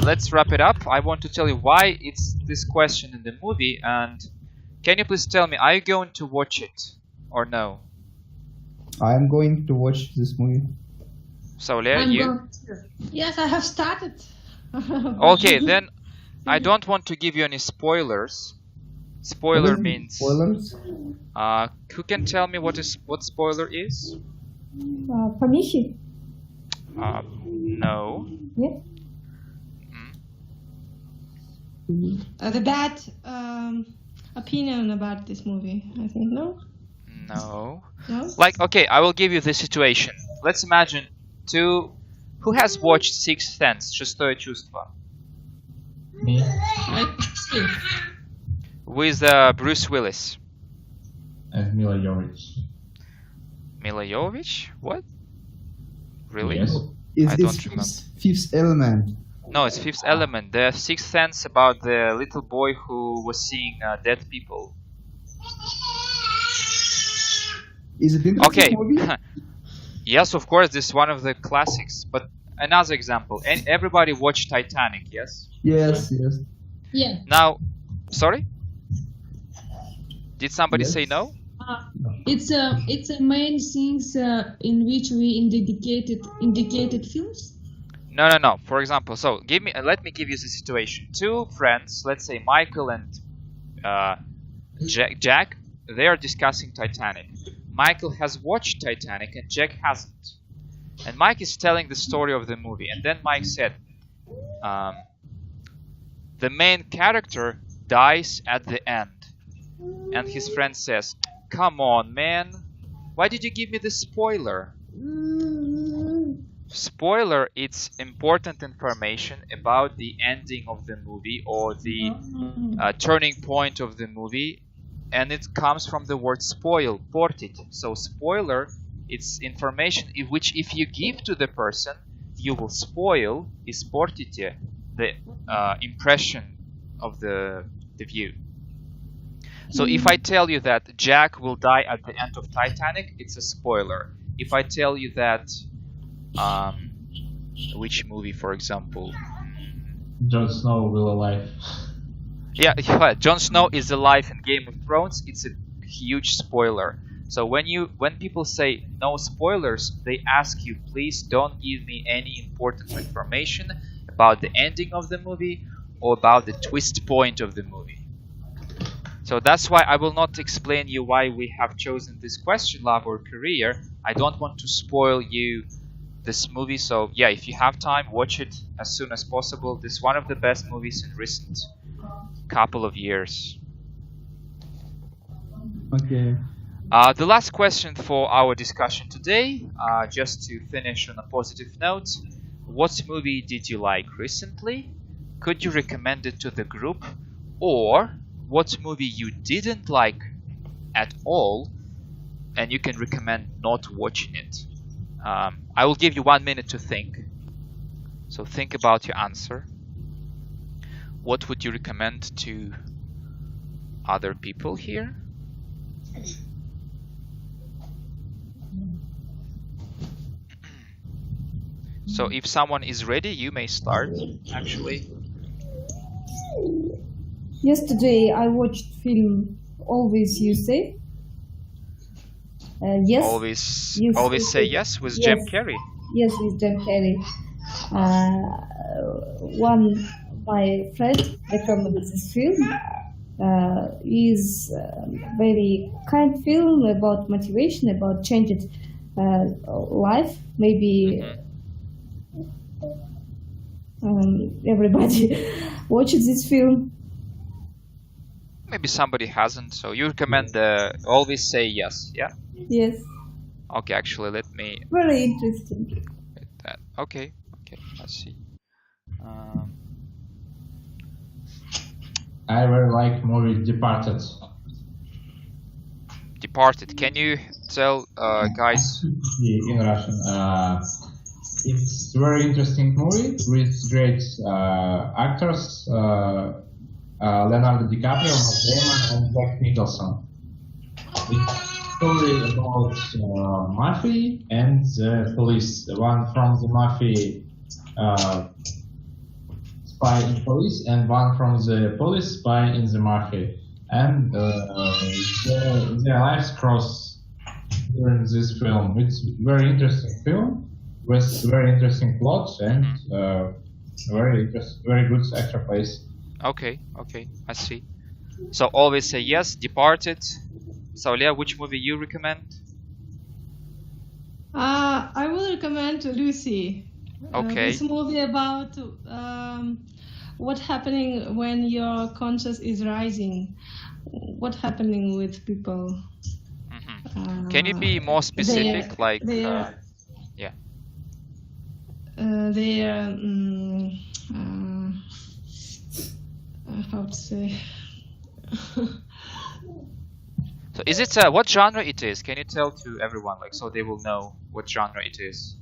Let's wrap it up. I want to tell you why it's this question in the movie, and can you please tell me, are you going to watch it or no? I am going to watch this movie. Saulia, you? Yes, I have started. Okay, then I don't want to give you any spoilers. Spoiler means spoilers. Who can tell me what spoiler is? Помехи? No. Нет? The bad opinion about this movie, I think, no? No. No? Like, okay, I will give you the situation. Let's imagine who has watched Sixth Sense, Шестое чувство? Me? With Bruce Willis. And Mila Jovovich. Mila Jovovich? What? Really? Yes. Is I this don't remember. Fifth Element? No, it's Fifth Element. The Sixth Sense about the little boy who was seeing dead people. Is it interesting Okay. movie? Yes, of course, this is one of the classics. But another example. Everybody watched Titanic, yes? Yes. Yeah. Now, sorry? Did somebody say Yes. no? It's a main things in which we indicated films. No. For example, so let me give you the situation. Two friends, let's say Michael and Jack, they are discussing Titanic. Michael has watched Titanic and Jack hasn't. And Mike is telling the story of the movie. And then Mike said, the main character dies at the end. And his friend says, come on, man. Why did you give me the spoiler? Spoiler, it's important information about the ending of the movie or the turning point of the movie, and it comes from the word spoil, portit. So spoiler, it's information which if you give to the person, you will spoil, isportite, the impression of the view. So if I tell you that Jack will die at the end of Titanic, it's a spoiler. If I tell you that Which movie, for example? Jon Snow will alive. Yeah, Jon Snow is alive in Game of Thrones. It's a huge spoiler. So when people say no spoilers, they ask you, please don't give me any important information about the ending of the movie or about the twist point of the movie. So that's why I will not explain you why we have chosen this question, love or career. I don't want to spoil you this movie. So yeah, if you have time, watch it as soon as possible. This is one of the best movies in recent couple of years. Okay. The last question for our discussion today, just to finish on a positive note, what movie did you like recently? Could you recommend it to the group? Or what movie you didn't like at all and you can recommend not watching it? I will give you 1 minute to think. So think about your answer. What would you recommend to other people here? So if someone is ready, you may start, actually. Yesterday I watched film Always You Say. Yes. Always Say Yes with Yes. Jim Carrey. Yes, with Jim Carrey. My friend recommended this film. Is very kind film about motivation, about changed life. Maybe everybody watches this film. Maybe somebody hasn't, so you recommend the Always Say Yes, yeah? Yes, Okay, actually, let me very interesting. get that. Okay, let's see. I very like movie Departed. Departed. Can you tell guys? In Russian. It's a very interesting movie with great actors. Leonardo DiCaprio, Matt Damon, and Jack Nicholson. It's a story about mafia and the police. The one from the mafia spy in police, and one from the police spy in the mafia. And their lives cross during this film. It's a very interesting film with very interesting plots and very good actor plays. Okay, I see. So Always Say Yes, Departed. Saulia, which movie you recommend? I will recommend Lucy. Okay. This movie about what happening when your conscience is rising. What happening with people? Can you be more specific? How to say? So is it what genre it is? Can you tell to everyone, like, so they will know what genre it is?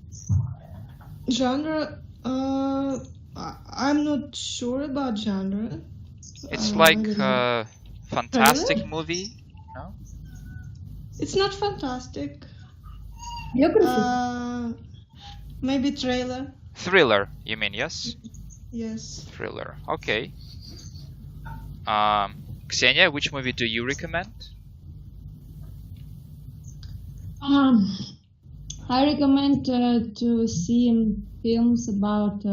Genre? I'm not sure about genre. It's like a fantastic movie, no? It's not fantastic. Biography. Maybe trailer. Thriller, you mean? Yes. Yes. Thriller. Okay. Ksenia, which movie do you recommend? I recommend to see films about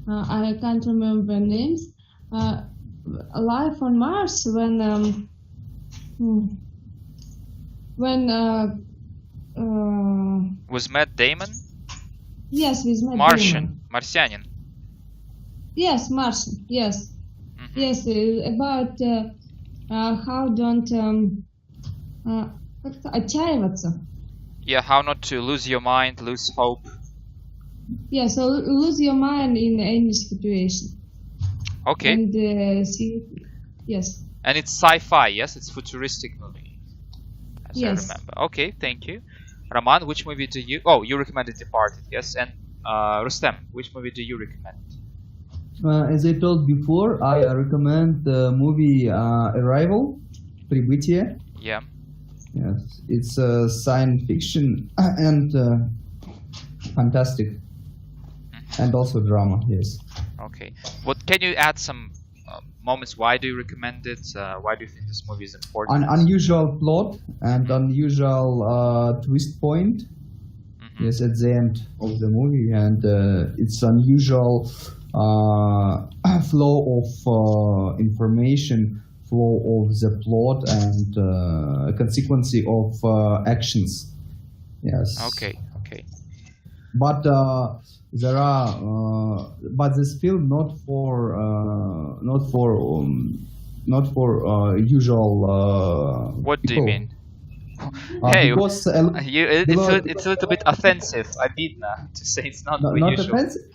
I can't remember names. Life on Mars when Was Matt Damon? yes, with Matt Martian. Damon. Martianin. Yes, Martian. Yes, yes. About how don't как-то отчаиваться. Yeah, how not to lose your mind, lose hope. Yeah, so lose your mind in any situation. Okay. And see, yes. And it's sci-fi, yes? It's futuristic movie. As Yes. I remember. Okay, thank you. Raman, which movie do you... Oh, you recommended Departed, yes? And Rustem, which movie do you recommend? As I told before, I recommend the movie Arrival, Прибытие. Yeah. Yes, it's science fiction and fantastic. and also drama. Yes. Okay. What can you add some moments? Why do you recommend it? Why do you think this movie is important? An unusual plot and unusual twist point. Mhm. Yes, at the end of the movie, and it's unusual flow of information, flow of the plot, and consequence of actions. Yes. Okay. Okay. But there are, but this film not for usual. What do you people. mean? Hey, Because it's a little bit offensive, Abidna, to say it's not for not usual. offensive.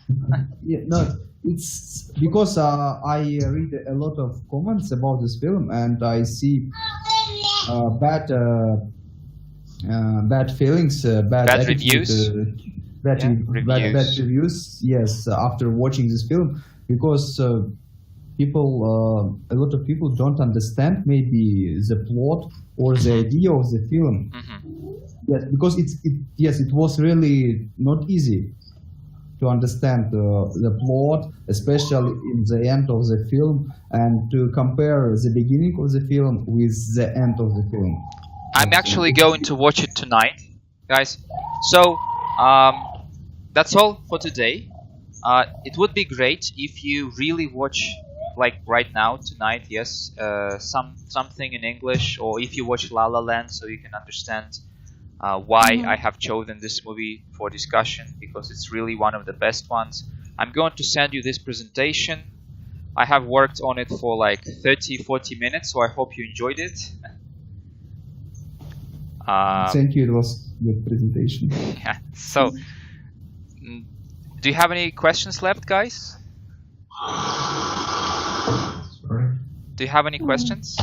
Yeah, no, it's because I read a lot of comments about this film and I see bad feelings, bad Bad attitude, reviews? bad, Yeah, bad reviews. reviews. Yes, after watching this film, because a lot of people don't understand maybe the plot or the idea of the film. Mhm. Yes, because it was really not easy to understand the plot, especially in the end of the film, and to compare the beginning of the film with the end of the film. I'm actually going to watch it tonight, guys. So that's all for today. It would be great if you really watch, like right now, tonight, yes, something in English, or if you watch La La Land, so you can understand why I have chosen this movie for discussion, because it's really one of the best ones. I'm going to send you this presentation. I have worked on it for like 30-40 minutes, so I hope you enjoyed it. Thank you. It was a good presentation. Yeah. So, do you have any questions left, guys? Sorry. Do you have any questions?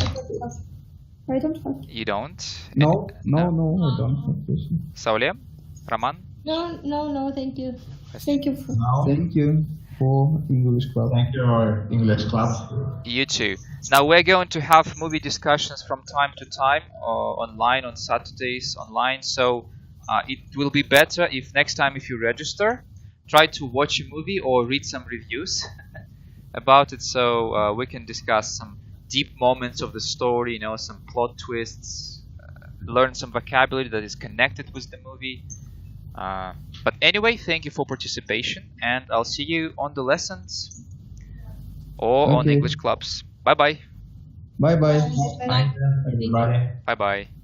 I don't have. You don't? No, I don't have question. Saulem? Roman? No, thank you. Thank you for. No. Thank you for English Club. Thank you, English Club. You too. Now we're going to have movie discussions from time to time online on Saturdays online. So it will be better if next time if you register, try to watch a movie or read some reviews about it, so we can discuss some deep moments of the story, some plot twists, learn some vocabulary that is connected with the movie. But anyway, thank you for participation, and I'll see you on the lessons or on Okay. English clubs. Bye bye. Bye bye. Thank you, everybody. Bye bye.